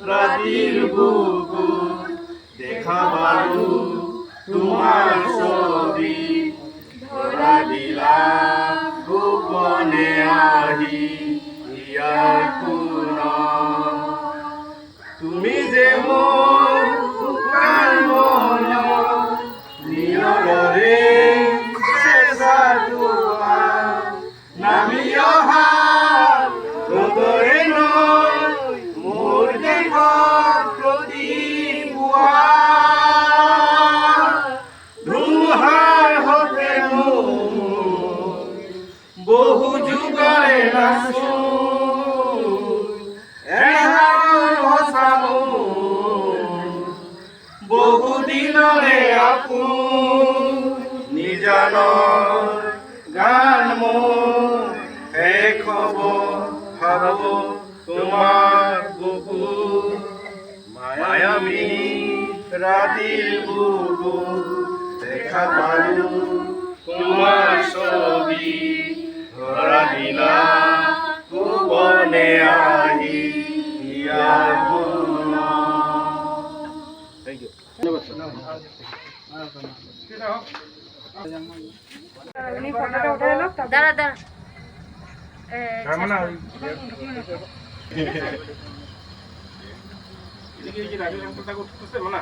রাতির বুকু দেখা বালু তোমার ছবি ধরা দিলা গোপনে আহি ইয়ার কোন তুমি যে মোর পুকার মন নিয়রে চেষ্টা দুয়া নামি অহা হৃদয়ে নয় মোর দেহ প্রদীপুয়া ধুমহার হতে বহু যুগরে নাচু বহু দিনরে আপু নিজান গান হে খবর ভাব তোমার বুকু মায়ামি রাতির বুকু দেখা পালু তোমার ছবি ধরা দিলা গোপনে আহি ইয়ার গুণ। Thank you. দাঁড়া দাঁড়া করতেছে না